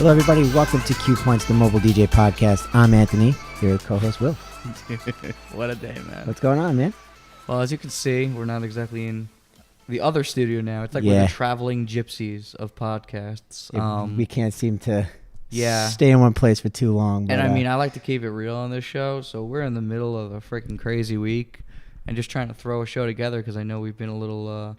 Hello, everybody. Welcome to Cuepoints, the mobile DJ podcast. I'm Anthony, here with co-host Will. What a day, man. What's going on, man? Well, as you can see, we're not exactly in the other studio now. It's like we're the traveling gypsies of podcasts. We can't seem to yeah. stay in one place for too long. But, and I mean, I like to keep it real on this show, so we're in the middle of a freaking crazy week and just trying to throw a show together because I know we've been a little,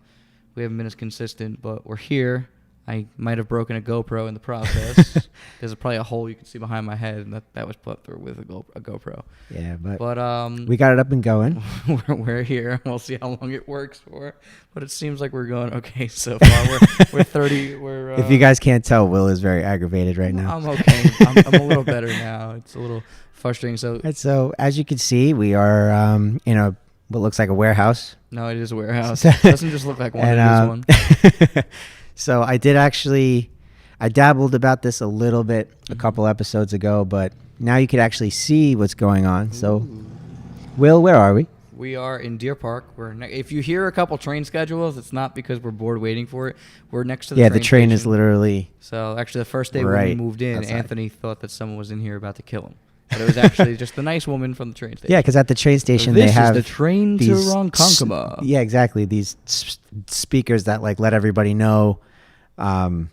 we haven't been as consistent, but we're here. I might have broken a GoPro in the process. There's probably a hole you can see behind my head, and that was put through with a GoPro. Yeah, but we got it up and going. we're here. We'll see how long it works for. But it seems like we're going okay so far. We're 30. If you guys can't tell, Will is very aggravated right now. I'm okay. I'm a little better now. It's a little frustrating. So as you can see, we are in what looks like a warehouse. No, it is a warehouse. It doesn't just look like one. It is one. So I dabbled about this a little bit a couple episodes ago, but now you could actually see what's going on. Ooh. So, Will, where are we? We are in Deer Park. If you hear a couple train schedules, it's not because we're bored waiting for it. We're next to the train the train station. Is literally... So actually the first day when we moved in, outside. Anthony thought that someone was in here about to kill him. But it was actually just the nice woman from the train station. Yeah, because at the train station they have... This is the train to Ronkonkoma. Yeah, exactly. These speakers that let everybody know when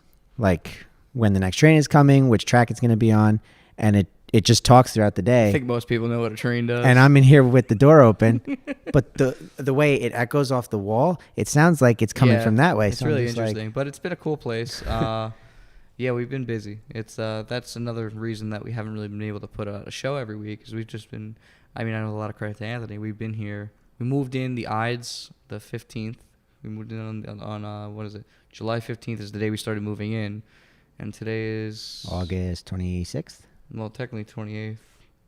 the next train is coming, which track it's going to be on, and it just talks throughout the day. I think most people know what a train does. And I'm in here with the door open, but the way it echoes off the wall, it sounds like it's coming from that way. It's really interesting, but it's been a cool place. Yeah, we've been busy. It's that's another reason that we haven't really been able to put out a show every week, because we've just been. I mean, I know a lot of credit to Anthony. We've been here. We moved in the Ides the 15th. We moved in on what is it? July 15th is the day we started moving in, and today is August 26th. Well, technically 28th.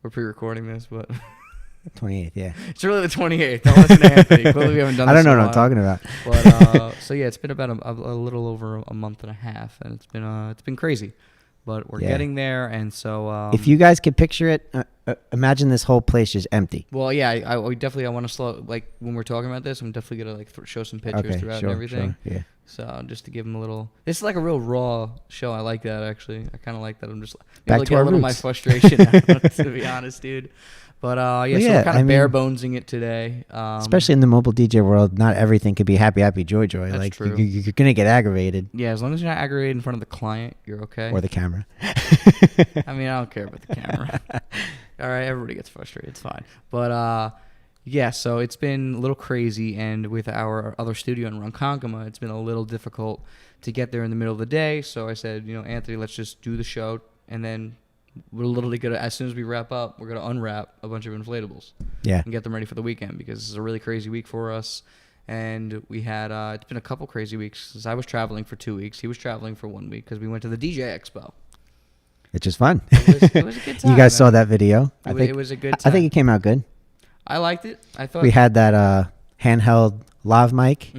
We're pre-recording this, but 28th, yeah. It's really the 28th. Don't listen to Anthony. Clearly, we haven't done. I don't know what I'm talking about. But so yeah, it's been about a little over a month and a half, and it's been crazy, but we're getting there, and so if you guys could picture it, imagine this whole place just empty. Well, yeah, I want to slow, like when we're talking about this, I'm definitely gonna show some pictures throughout and everything. Sure, yeah. So just to give them a little, this is like a real raw show. I like that actually. I kind of like that. I'm just back to our roots. My frustration out, to be honest, dude. But so we're kind of bare bonesing it today. Especially in the mobile DJ world, not everything could be happy, joy. That's true. You're gonna get aggravated. Yeah, as long as you're not aggravated in front of the client, you're okay. Or the camera. I mean, I don't care about the camera. All right, everybody gets frustrated. It's fine. But yeah, so it's been a little crazy, and with our other studio in Ronkonkoma, it's been a little difficult to get there in the middle of the day. So I said, Anthony, let's just do the show, and then we're literally gonna, as soon as we wrap up, we're gonna unwrap a bunch of inflatables, and get them ready for the weekend, because this is a really crazy week for us. And we had it's been a couple crazy weeks, since I was traveling for 2 weeks. He was traveling for 1 week, because we went to the DJ Expo. It's just fun. It was a good time. You guys saw that video? It was a good time. I think it came out good. I liked it. I thought we had that handheld lav mic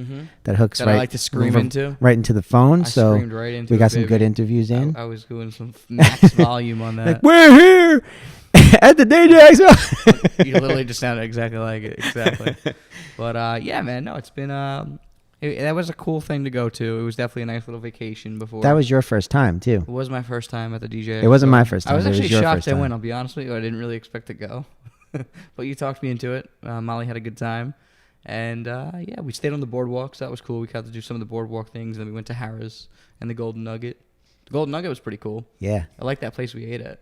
that hooks I like to scream right into the phone. So screamed right into we got some good interviews in. I was doing some max volume on that. Like, we're here at the DJ Expo. You literally just sounded exactly like it. Exactly. But yeah, man, no, it's been that was a cool thing to go to. It was definitely a nice little vacation before. That was your first time too. It was my first time at the DJ Expo. It wasn't my first time. I was actually shocked I went. I'll be honest with you. I didn't really expect to go. But you talked me into it. Molly had a good time. And yeah, we stayed on the boardwalk, so that was cool. We got to do some of the boardwalk things. Then we went to Harrah's and the Golden Nugget. The Golden Nugget was pretty cool. Yeah. I like that place we ate at.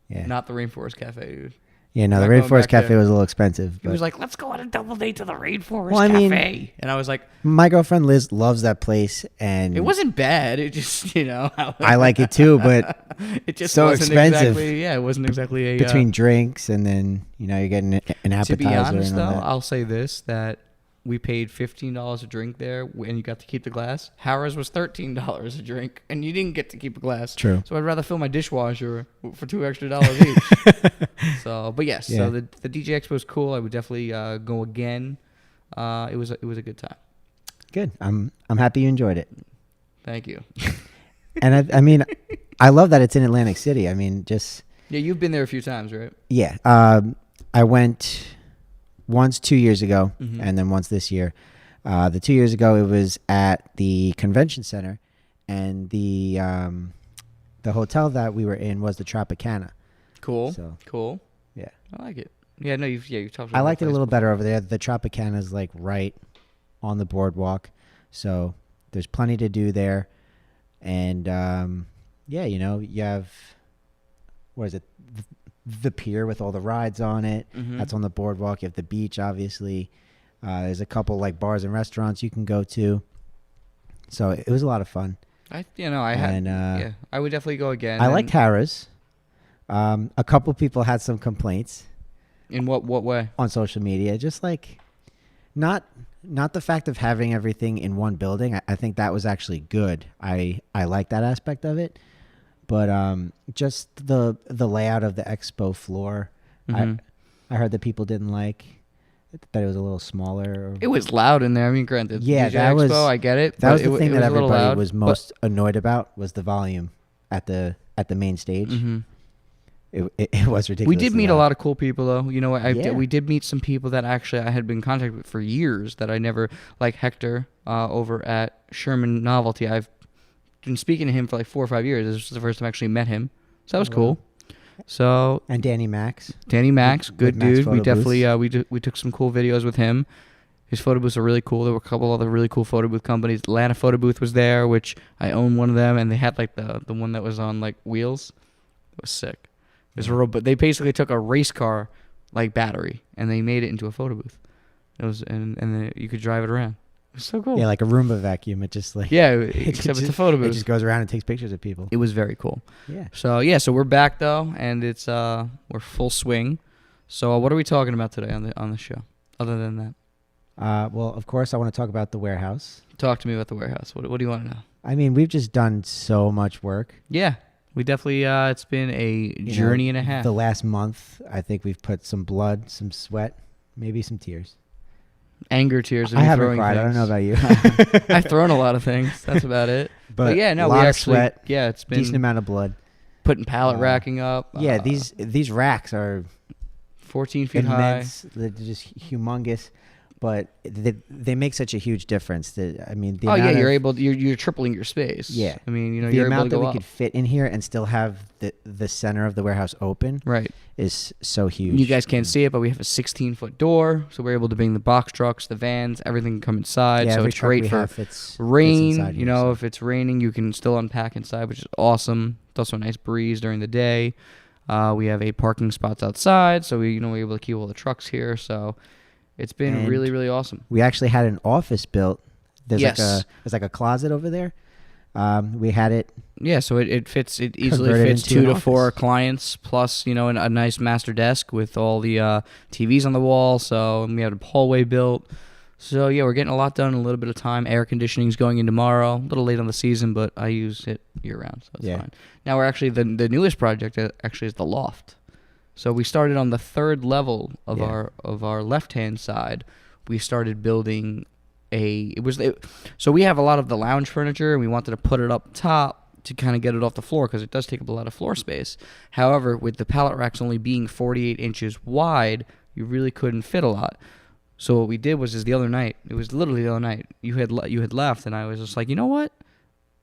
Yeah. Not the Rainforest Cafe, dude. Yeah, no, the Rainforest Cafe was a little expensive. He was like, let's go on a double date to the Rainforest Cafe. And I was like... My girlfriend Liz loves that place, and... It wasn't bad. It just, I like it too, but it just so wasn't expensive. It wasn't exactly a... Between drinks and then, you're getting an appetizer. To be honest, though, I'll say this, that we paid $15 a drink there, and you got to keep the glass. Harrah's was $13 a drink, and you didn't get to keep a glass. True. So I'd rather fill my dishwasher for $2 extra each. So, but yes, so the DJ Expo was cool. I would definitely go again. It was a good time. Good. I'm happy you enjoyed it. Thank you. And I mean, I love that it's in Atlantic City. I mean, just... Yeah, you've been there a few times, right? Yeah. I went once 2 years ago, and then once this year. The 2 years ago, it was at the convention center, and the the hotel that we were in was the Tropicana. Cool. So, Cool. yeah. I like it. Yeah, no, you've talked about I liked the it a place little before. better over there. The Tropicana is like right on the boardwalk. So there's plenty to do there. And yeah, you know, you have, what is it? The pier with all the rides on it. Mhm. That's on the boardwalk. You have the beach, obviously. There's a couple like bars and restaurants you can go to. So it was a lot of fun. I would definitely go again. I liked Harrah's. A couple people had some complaints In what way? on social media, just like not the fact of having everything in one building. I think that was actually good. I like that aspect of it, but just the layout of the expo floor, Mhm. I heard that people didn't like that it was a little smaller. It was loud in there. I mean, granted, Yeah, DJ that Expo, was- I get it. That but was the thing that a little everybody loud, was most annoyed about was the volume at the main stage. Mhm. It was ridiculous. We did meet a lot of cool people, though. You know, Yeah. we did meet some people that actually I had been in contact with for years that I never, like Hector over at Sherman Novelty. I've been speaking to him for like 4 or 5 years. This was the first time I actually met him. So that was Oh, wow. cool. So And Danny Max. Danny Max, good Max dude. We photo definitely we took some cool videos with him. His photo booths are really cool. There were a couple other really cool photo booth companies. Atlanta Photo Booth was there, which I own one of them, and they had like the one that was on like wheels. It was sick. It was a robot. They basically took a race car like battery and they made it into a photo booth. It was and then you could drive it around. It was so cool. Yeah, like a Roomba vacuum. It just like Yeah, except it's a photo It booth. just goes around and takes pictures of people. It was very cool. Yeah. So we're back though, and it's we're full swing. So what are we talking about today on the show? Other than that, Well, of course, I want to talk about the warehouse. talk to me about the warehouse. What do you want to know? I mean, we've just done so much work. Yeah, we definitely. It's been a You journey know, and a half. The last month, I think we've put some blood, some sweat, maybe some tears. Anger tears. Of I me haven't throwing cried. I don't know things. about you. I've thrown a lot of things. That's about it. but yeah, no, a we lot of actually. sweat, Yeah, it's been decent amount of blood. putting pallet Uh, racking up. Yeah, these racks are 14 feet high. immense. They're just humongous, but they make such a huge difference. That I mean, the Oh yeah, amount you're of- able. You're tripling your space. Yeah. I mean, you know, the you're able amount to that go we up. could fit in here and still have the center of the warehouse open Right. is so huge. You guys can't see it, but we have a 16-foot door, so we're able to bring the box trucks, the vans, everything can come inside. Yeah, so every it's truck great we for have fits rain. inside You here, know, so. if it's raining, you can still unpack inside, which is awesome. It's also a nice breeze during the day. We have 8 parking spots outside, so we're able to keep all the trucks here. So it's been And really, really awesome. We actually had an office built. There's Yes. there's like a closet over there. We had it. Yeah, so it fits. It easily Converted fits into 2 an to 4 office. clients plus, a nice master desk with all the TVs on the wall. So and we have a hallway built. So yeah, we're getting a lot done in a little bit of time. Air conditioning's going in tomorrow. A little late on the season, but I use it year round, so it's Yeah. fine. Now we're actually the newest project actually is the loft. So we started on the 3rd level of Yeah. our left hand side. We started building so we have a lot of the lounge furniture and we wanted to put it up top to kind of get it off the floor because it does take up a lot of floor space. However, with the pallet racks only being 48 inches wide, you really couldn't fit a lot. So what we did was the other night, it was literally the other night, you had left and I was just like, you know what?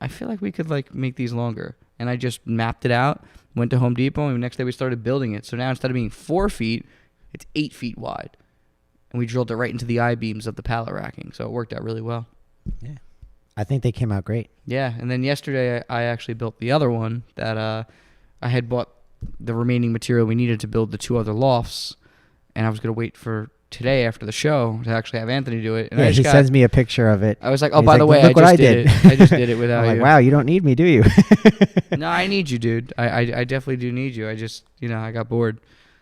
I feel like we could like make these longer. And I just mapped it out, went to Home Depot, and the next day we started building it. So now instead of being 4 feet, it's 8 feet wide. And we drilled it right into the I-beams of the pallet racking. So it worked out really well. Yeah. I think they came out great. Yeah, and then yesterday I actually built the other one that I had bought the remaining material we needed to build the 2 other lofts. And I was going to wait for today after the show to actually have Anthony do it. And Yeah, I he just sends me a picture of it. I was like, oh, He's by like, the way, "Look what I I just did did." it. I just did it without I'm like, you. wow, you don't need me, do you? No, I need you, dude. I definitely do need you. I just, I got bored.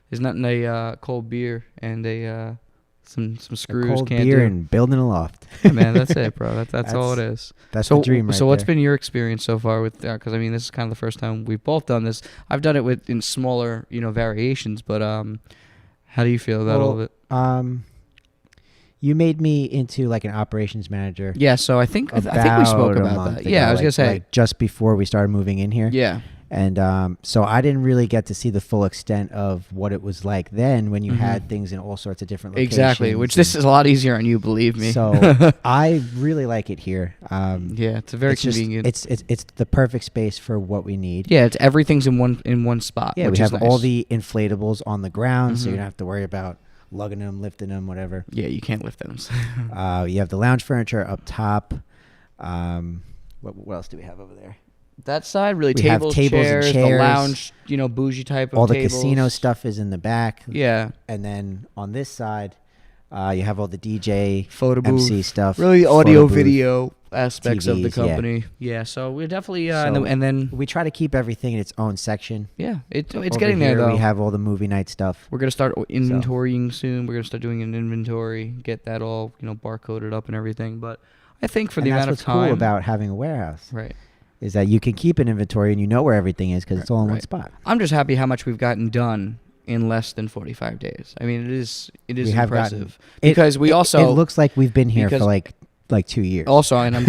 There's nothing a cold beer and some screws A cold can't beer do. and building a loft. Yeah, man, that's it, bro. That's all it is. That's So the dream right So what's there. been your experience so far with that? Because I mean, this is kind of the first time we've both done this. I've done it in smaller, variations. But how do you feel about all of it? You made me into like an operations manager. Yeah. So I think we spoke a about month that. ago, Yeah, I was gonna say. like just before we started moving in here. Yeah. And so I didn't really get to see the full extent of what it was like then when you had things in all sorts of different locations. Exactly, which this is a lot easier on you, believe me. So I really like it here. Yeah, it's a very convenient. It's the perfect space for what we need. Yeah, it's everything's in one spot. Yeah, which we is have nice. all the inflatables on the ground, so you don't have to worry about lugging them, lifting them, whatever. Yeah, you can't lift them. You have the lounge furniture up top. What else do we have over there? That side, really, We have tables, tables and chairs, the chairs. lounge, bougie type of All the tables. casino stuff is in the back. Yeah. And then on this side, you have all the DJ, Photo booth. MC stuff. Really photo audio, booth. video aspects of the TVs, yeah. company. Yeah, so we're definitely, So and then, we try to keep everything in its own section. yeah, it's Over getting there, here, though. We have all the movie night stuff. We're going to start inventorying soon. We're going to start doing an inventory, get that all, barcoded up and everything. But I think for the amount of that's time. what's cool about having a warehouse. Right. Is that you can keep an inventory and you know where everything is because it's all in one Right. spot. I'm just happy how much we've gotten done in less than 45 days. I mean, it is We have impressive. It- Because we it also... looks like we've been here for because- like 2 years. Also, and I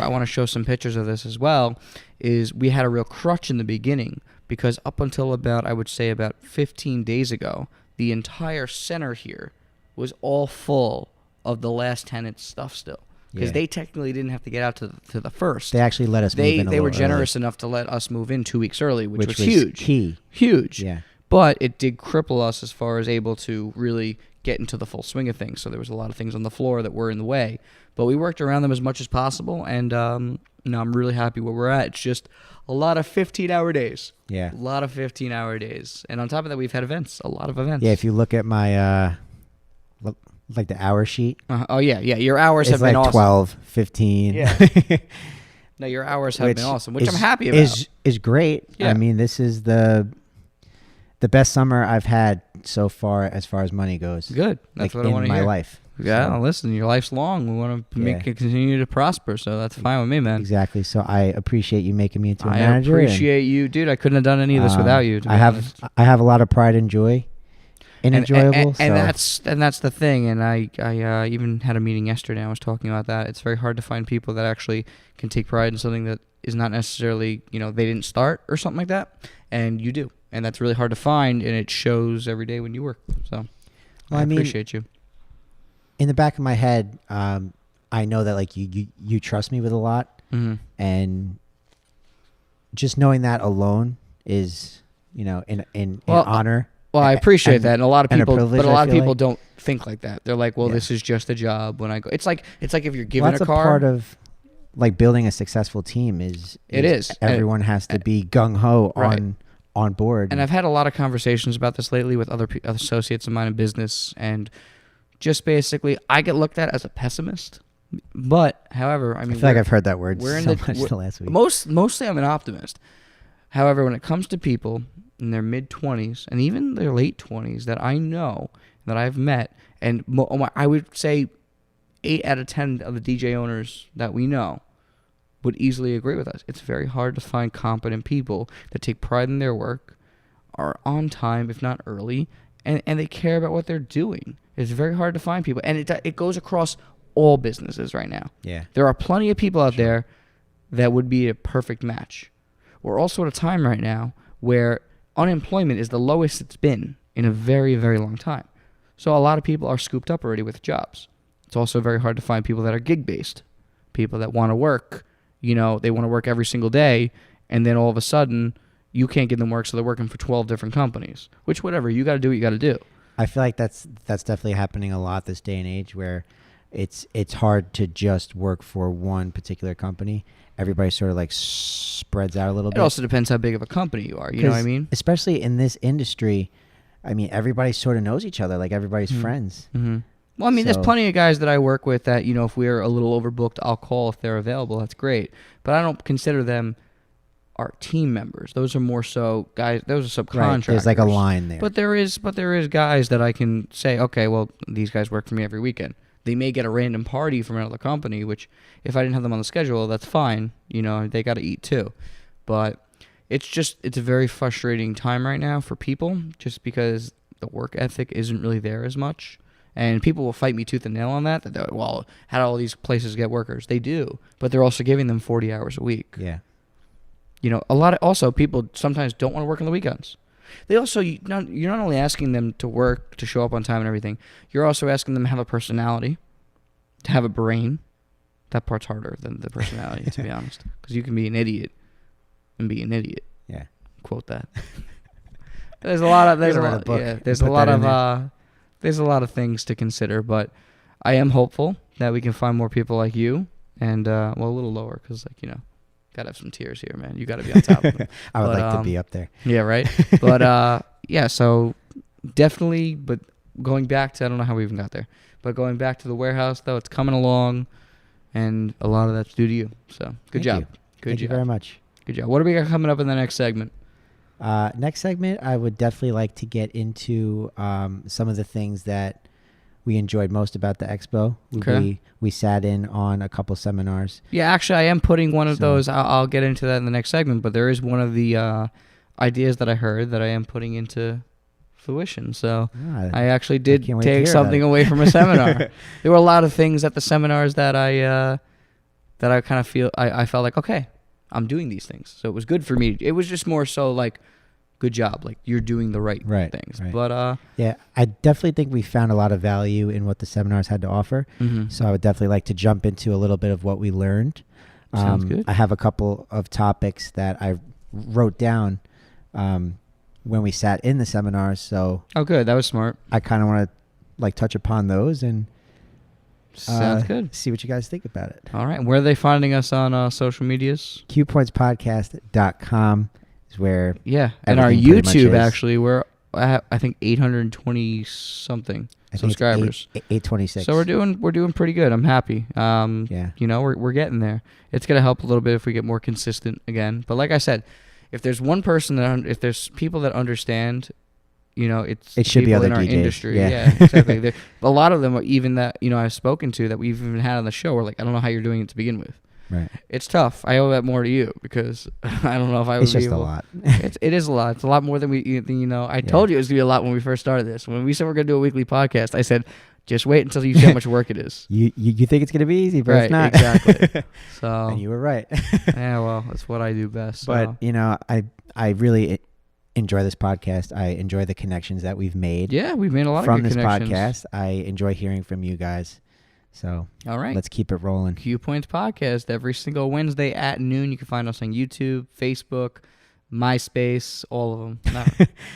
want to show some pictures of this as well, is we had a real crutch in the beginning because up until about 15 days ago, the entire center here was all full of the last tenant's stuff still. Because Yeah. they technically didn't have to get out to the first. They actually let us move in a They were little generous enough to let us move in 2 weeks early, which was was huge. key. Huge. Yeah. But it did cripple us as far as able to really get into the full swing of things. So there was a lot of things on the floor that were in the way. But we worked around them as much as possible, and I'm really happy where we're at. It's just a lot of 15-hour days. Yeah. A lot of 15-hour days. And on top of that, we've had events, a lot of events. Yeah, if you look at my like the hour sheet, Oh, yeah. Your hours it's have like been awesome. 12, 15. Yeah. No, your hours have been awesome, which I'm happy about. Is great. Yeah. I mean, this is the best summer I've had so far as money goes. Good. That's like what I want in to my hear. life. Yeah, So, listen, your life's long. We want to make Yeah. it continue to prosper, so that's fine with me, man. exactly. So I appreciate you making me into a I manager. appreciate you, dude. I couldn't have done any of this without you. To be honest. I have a lot of pride and joy in enjoyable. And so that's the thing. And I even had a meeting yesterday. I was talking about that. It's very hard to find people that actually can take pride in something that is not necessarily, they didn't start or something like that, and you do, and that's really hard to find, and it shows every day when you work. So, I appreciate you. in the back of my head, I know that like you trust me with a lot, and just knowing that alone is in honor. Well, I appreciate that, and a lot of and a people, privilege, but a I lot of feel people like. don't think like that. They're like, well, Yeah. this is just a job. When I go, it's like if you're given Well, that's a car. part of like building a successful team. It is. Everyone has to be gung ho Right. on board. And I've had a lot of conversations about this lately with other associates of mine in business, and just basically, I get looked at as a pessimist. But, however, I mean, I feel like I've heard that word we're in so the- much we're- the last week. Mostly, I'm an optimist. However, when it comes to people in their mid-20s and even their late 20s that I know, that I've met, and I would say 8 out of 10 of the DJ owners that we know would easily agree with us. It's very hard to find competent people that take pride in their work, are on time, if not early, and they care about what they're doing. It's very hard to find people. And it goes across all businesses right now. Yeah. There are plenty of people out there that would be a perfect match. We're also at a time right now where unemployment is the lowest it's been in a very, very long time. So a lot of people are scooped up already with jobs. It's also very hard to find people that are gig-based, people that want to work. They want to work every single day, and then all of a sudden, you can't get them work, so they're working for 12 different companies. Which, whatever, you got to do what you got to do. I feel like that's definitely happening a lot this day and age, where it's hard to just work for one particular company. Everybody sort of like spreads out a little It bit. also depends how big of a company you are. You know what I mean? Especially in this industry, I mean, everybody sort of knows each other. Like everybody's friends. Mm-hmm. Well, I mean, there's So- plenty of guys that I work with that, if we're a little overbooked, I'll call if they're available. That's great. But I don't consider them our team members. Those are more so guys. Those are subcontractors. Right. There's like a line there. But there is guys that I can say, okay, well, these guys work for me every weekend. They may get a random party from another company, which if I didn't have them on the schedule, that's fine. They got to eat too. But it's a very frustrating time right now for people just because the work ethic isn't really there as much. And people will fight me tooth and nail on that. They're like, well, how do all these places get workers? They do. But they're also giving them 40 hours a week. yeah. Also people sometimes don't want to work on the weekends. They also, you're not only asking them to work, to show up on time and everything, you're also asking them to have a personality, to have a brain. That part's harder than the personality, to be honest. Because you can be an idiot and be an idiot. Yeah. Quote that. There's a lot of things to consider, but I am hopeful that we can find more people like you and, a little lower because, gotta have some tears here, man. You gotta be on top of them. I would like to be up there. Yeah, right? But, so definitely, but going back to, I don't know how we even got there, but going back to the warehouse, though, it's coming along, and a lot of that's due to you. So, good job. Thank you very much. Good job. What do we got coming up in the next segment? Next segment, I would definitely like to get into some of the things that we enjoyed most about the expo. Okay. We sat in on a couple seminars. Yeah, actually, I am putting one of those. I'll get into that in the next segment, but there is one of the ideas that I heard that I am putting into fruition. So I actually did take something away from a seminar. There were a lot of things at the seminars that I kind of feel I felt like, okay, I'm doing these things. So it was good for me. It was just more so like, good job. Like, you're doing the right things. Right. But yeah, I definitely think we found a lot of value in what the seminars had to offer. Mm-hmm. So I would definitely like to jump into a little bit of what we learned. Sounds good. I have a couple of topics that I wrote down when we sat in the seminars. So good. That was smart. I kind of want to touch upon those and sounds good. See what you guys think about it. All right. Where are they finding us on social medias? Cuepointspodcast.com is where. Yeah. And our YouTube, actually, we're at, I think, 820 something subscribers. 826. So we're doing pretty good. I'm happy. Yeah. We're getting there. It's gonna help a little bit if we get more consistent again. But like I said, if there's one person if there's people that understand, it should be other in our DJs. Industry. Yeah, exactly. A lot of them are even that I've spoken to that we've even had on the show. We're like, I don't know how you're doing it to begin with. Right. It's tough. I owe that more to you because I don't know if I would. It's just a lot. It is a lot. It's a lot more than we. I told you it was gonna be a lot when we first started this. When we said we're gonna do a weekly podcast, I said, just wait until you see how much work it is. You think it's gonna be easy, but right, it's not. Exactly. So. And you were right. Yeah. Well, that's what I do best. But I really enjoy this podcast. I enjoy the connections that we've made. Yeah, we've made a lot from of good this connections. podcast. I enjoy hearing from you guys. So all right, let's keep it rolling. Cuepoints podcast every single Wednesday at noon. You can find us on YouTube, Facebook, MySpace, all of them. No,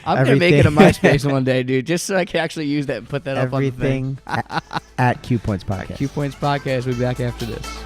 I'm gonna make it a MySpace one day, dude, just so I can actually use that and put that up on the thing. at Cuepoints podcast. Cuepoints podcast. We'll be back after this.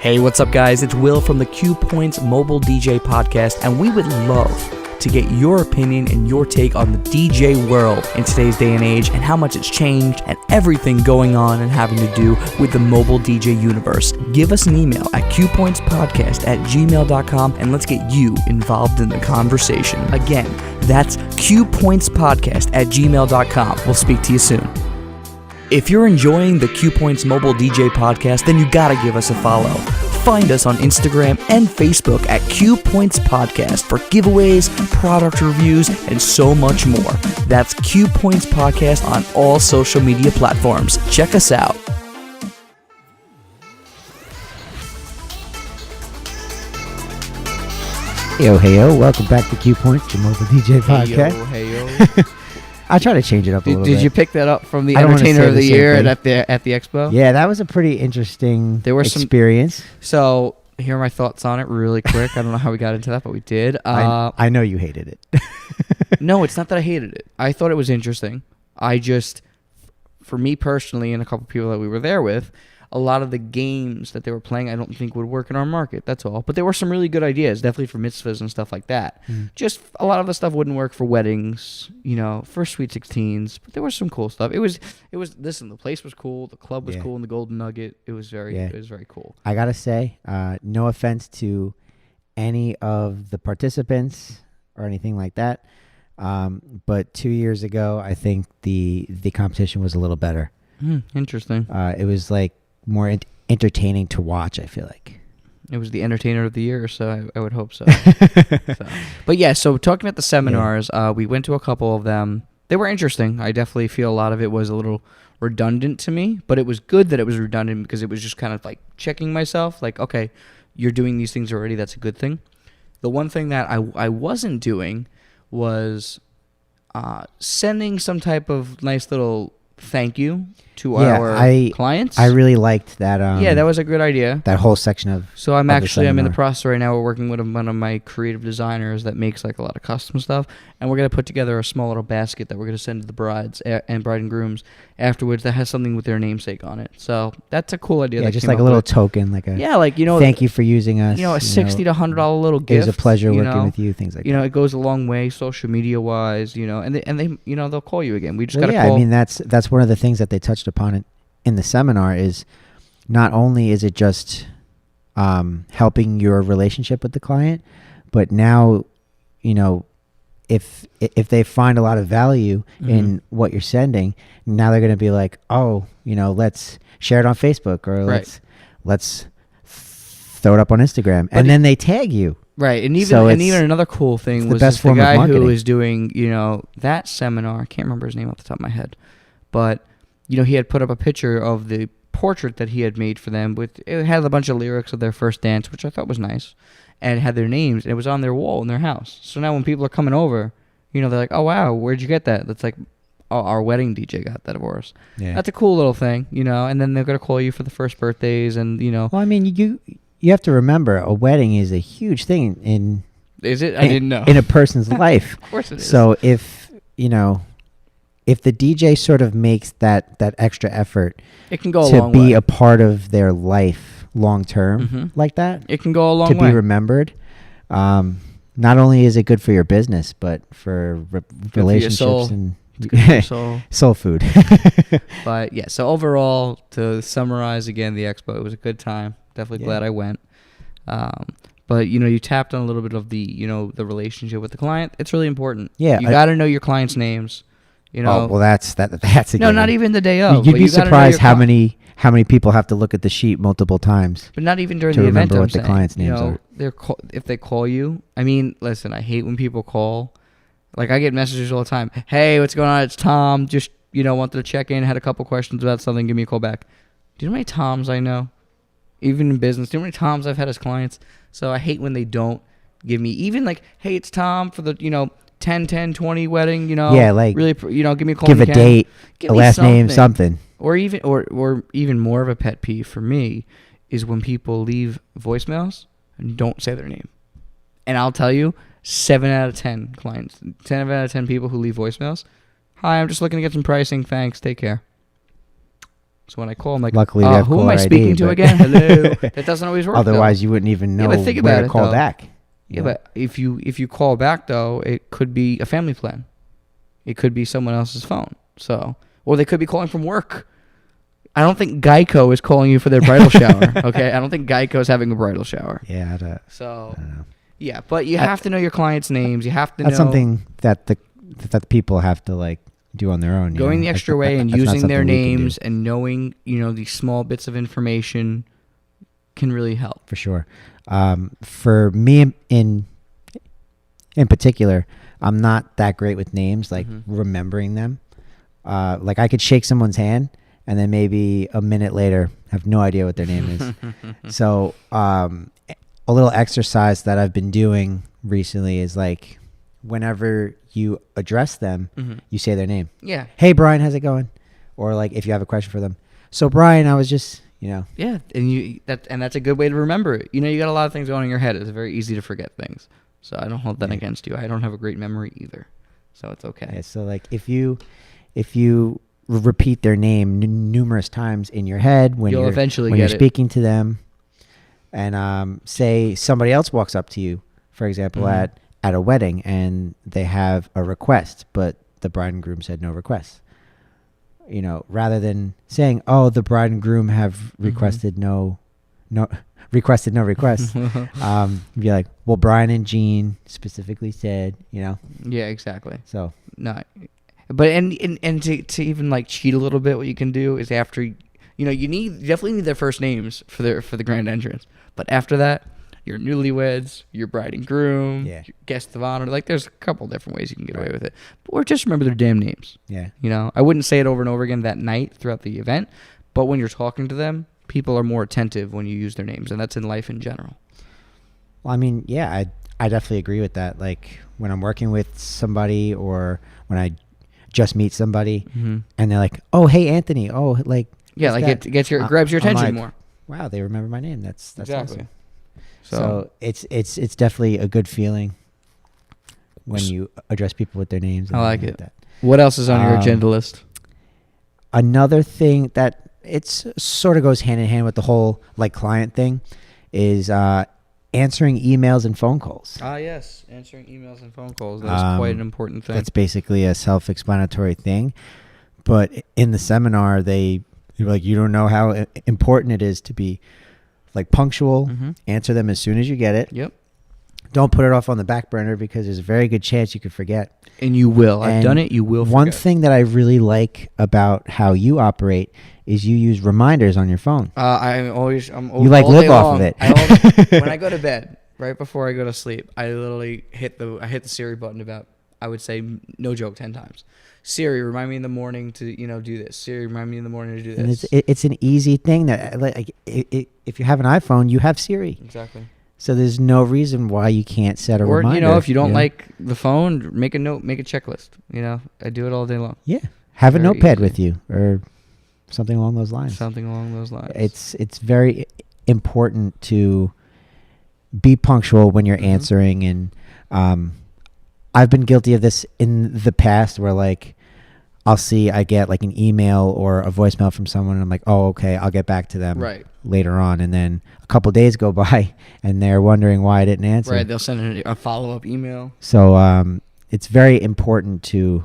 Hey, what's up, guys? It's Will from the Cuepoints Mobile DJ Podcast, and we would love to get your opinion and your take on the DJ world in today's day and age and how much it's changed and everything going on and having to do with the mobile DJ universe. Give us an email at cuepointspodcast@gmail.com and let's get you involved in the conversation. Again, that's cuepointspodcast@gmail.com. We'll speak to you soon. If you're enjoying the Cuepoints Mobile DJ Podcast, then you gotta give us a follow. Find us on Instagram and Facebook at Cuepoints Podcast for giveaways, product reviews, and so much more. That's Cuepoints Podcast on all social media platforms. Check us out. Hey yo, welcome back to Cuepoints, the Mobile DJ Podcast. Hey yo. I try to change it up a little bit. Did you pick that up from the Entertainer of the Year at the Expo? Yeah, that was a pretty interesting experience. So, here are my thoughts on it really quick. I don't know how we got into that, but we did. I know you hated it. No, it's not that I hated it. I thought it was interesting. For me personally and a couple people that we were there with, a lot of the games that they were playing I don't think would work in our market, that's all. But there were some really good ideas, definitely for mitzvahs and stuff like that. Just a lot of the stuff wouldn't work for weddings, for Sweet 16s, but there was some cool stuff. It was listen, the place was cool, the club was cool in the Golden Nugget. It was very cool. I got to say, no offense to any of the participants or anything like that, but 2 years ago I think the competition was a little better. Interesting. It was like more entertaining to watch, I feel like. It was the entertainer of the year, so I would hope so. So. But yeah, so talking about the seminars, we went to a couple of them. They were interesting. I definitely feel a lot of it was a little redundant to me, but it was good that it was redundant because it was just kind of like checking myself, like, okay, you're doing these things already. That's a good thing. The one thing that I wasn't doing was sending some type of nice little thank you to our clients. I really liked that. That was a good idea. That whole section of. So I'm in the process right now. We're working with one of my creative designers that makes like a lot of custom stuff, and we're gonna put together a small little basket that we're gonna send to the brides and bride and grooms afterwards that has something with their namesake on it. So that's a cool idea. Yeah, just like a little token, like a thank you for using us. A $60 to $100 little gift. It was a pleasure working with you. Things like that. It goes a long way, social media wise. And they they'll call you again. We just gotta call. I mean that's one of the things that they touched upon it in the seminar is not only is it just helping your relationship with the client, but now, if they find a lot of value in what you're sending, now they're going to be like, oh, let's share it on Facebook or let's throw it up on Instagram, and then they tag you. Right, and even another cool thing was the guy who was doing, that seminar. I can't remember his name off the top of my head, but he had put up a picture of the portrait that he had made for them. It had a bunch of lyrics of their first dance, which I thought was nice, and it had their names, and it was on their wall in their house. So now when people are coming over, they're like, "Oh wow, where'd you get that?" That's like, "Oh, our wedding DJ got that for us." Yeah. That's a cool little thing, and then they're gonna call you for the first birthdays, and Well, I mean, you have to remember, a wedding is a huge thing in. Is it? I didn't know. In a person's life. Of course it is. So if the DJ sort of makes that extra effort, it can go a long way. To be a part of their life long term like that. It can go a long way. To be remembered. Not only is it good for your business, but for relationships and soul food. But yeah, so overall, to summarize again, the expo, it was a good time. Definitely glad I went. But you tapped on a little bit of the the relationship with the client. It's really important. Yeah, you got to know your clients' names. Oh well, that's a no, not even the day of. You'd be surprised how many people have to look at the sheet multiple times. But not even during the event. To remember what the clients' names are. If they call you, I mean, listen, I hate when people call. Like I get messages all the time. Hey, what's going on? It's Tom. Just wanted to check in. Had a couple questions about something. Give me a call back. Do you know how many Toms I know? Even in business, do you know how many Toms I've had as clients? So I hate when they don't give me even like, hey, it's Tom for the 10-10-20 wedding, like really, give me a call. Give a date, a last name, something. Or even more of a pet peeve for me is when people leave voicemails and don't say their name. And I'll tell you, 7 out of 10 clients, 10 out of 10 people who leave voicemails, hi, I'm just looking to get some pricing. Thanks, take care. So when I call, I'm like, luckily, who am I speaking to again? Hello. That doesn't always work. Otherwise, you wouldn't even know where to call back. Yeah, but if you call back though, it could be a family plan. It could be someone else's phone. So, or they could be calling from work. I don't think Geico is calling you for their bridal shower. Okay, I don't think Geico is having a bridal shower. Yeah, I don't know. Yeah, but you have to know your clients' names. You have to know. That's something that the people have to do on their own. Going the extra way and using their names and knowing these small bits of information can really help. For sure. For me in particular, I'm not that great with names, remembering them. I could shake someone's hand and then maybe a minute later have no idea what their name is. So a little exercise that I've been doing recently is whenever you address them, you say their name. Yeah. Hey, Brian, how's it going? Or if you have a question for them. So Brian, I was just, Yeah, and that's a good way to remember it. You got a lot of things going in your head. It's very easy to forget things. So I don't hold that against you. I don't have a great memory either. So it's okay. Yeah, so if you repeat their name numerous times in your head when you're speaking to them, and say somebody else walks up to you, for example, at a wedding, and they have a request, but the bride and groom said no request. Rather than saying, "Oh, the bride and groom have requested no requests," be like, "Well, Brian and Jean specifically said," Yeah, exactly. So no, but and to even cheat a little bit, what you can do is after You definitely need their first names for the grand entrance. But after that, your newlyweds, your bride and groom, your guest of honor. Like, there's a couple different ways you can get away with it. Or just remember their damn names. Yeah. You know, I wouldn't say it over and over again that night throughout the event, but when you're talking to them, people are more attentive when you use their names, and that's in life in general. Well, I mean, yeah, I definitely agree with that. Like, when I'm working with somebody or when I just meet somebody and they're like, "Oh, hey, Anthony." Oh, like, yeah, like it grabs your attention like, more. Wow, they remember my name. That's exactly awesome. So it's definitely a good feeling when you address people with their names. I like it. That. What else is on your agenda list? Another thing that it's sort of goes hand in hand with the whole like client thing is answering emails and phone calls. Yes, answering emails and phone calls. That's quite an important thing. That's basically a self-explanatory thing, but in the seminar they were like, you don't know how important it is to be like punctual, answer them as soon as you get it. Yep. Don't put it off on the back burner because there's a very good chance you could forget. And you will. I've done it. You will forget. One thing that I really like about how you operate is you use reminders on your phone. You like live off of it. When I go to bed, right before I go to sleep, I literally hit the Siri button about, I would say, no joke, 10 times. Siri, remind me in the morning to do this. Siri, remind me in the morning to do this. And it's an easy thing that like if you have an iPhone, you have Siri. Exactly. So there's no reason why you can't set a reminder. Or if you don't like the phone, make a note, make a checklist. I do it all day long. Yeah, have a notepad easy. with you or something along those lines. It's very important to be punctual when you're answering, and I've been guilty of this in the past where like I get like an email or a voicemail from someone and I'm like, oh, okay, I'll get back to them later on. And then a couple of days go by and they're wondering why I didn't answer. Right. They'll send a follow-up email. So it's very important to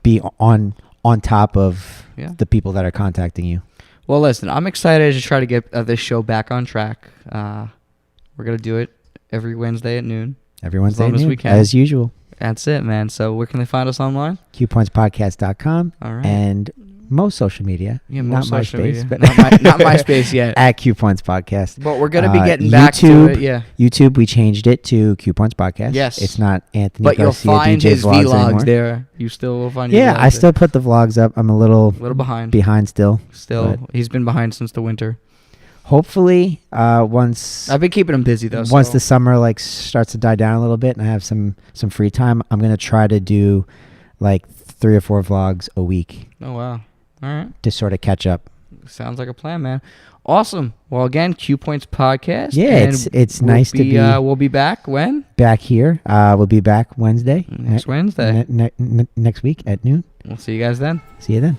be on top of the people that are contacting you. Well, listen, I'm excited to try to get this show back on track. We're going to do it every Wednesday at noon. Every Wednesday as long at noon, as we can. As usual. That's it, man. So where can they find us online? Cuepointspodcast.com. All right. And most social media. Yeah, most not social MySpace, media. but not MySpace yet. At Cuepoints Podcast. But we're going to be getting back to it. Yeah. YouTube, we changed it to Cuepoints Podcast. Yes. It's not Anthony But Garcia you'll find DJ his vlogs vlogs anymore. there. You still will find your vlogs I still put the vlogs up. I'm a little behind. Behind still. He's been behind since the winter. Hopefully, once I've been keeping him busy though. Once the summer like starts to die down a little bit, and I have some free time, I'm gonna try to do like 3 or 4 vlogs a week. Oh wow! All right. To sort of catch up. Sounds like a plan, man. Awesome. Well, again, Cuepoints Podcast. Yeah, it's nice to be. We'll be back when? Back here. We'll be back Wednesday. Next Wednesday. Next week at noon. We'll see you guys then. See you then.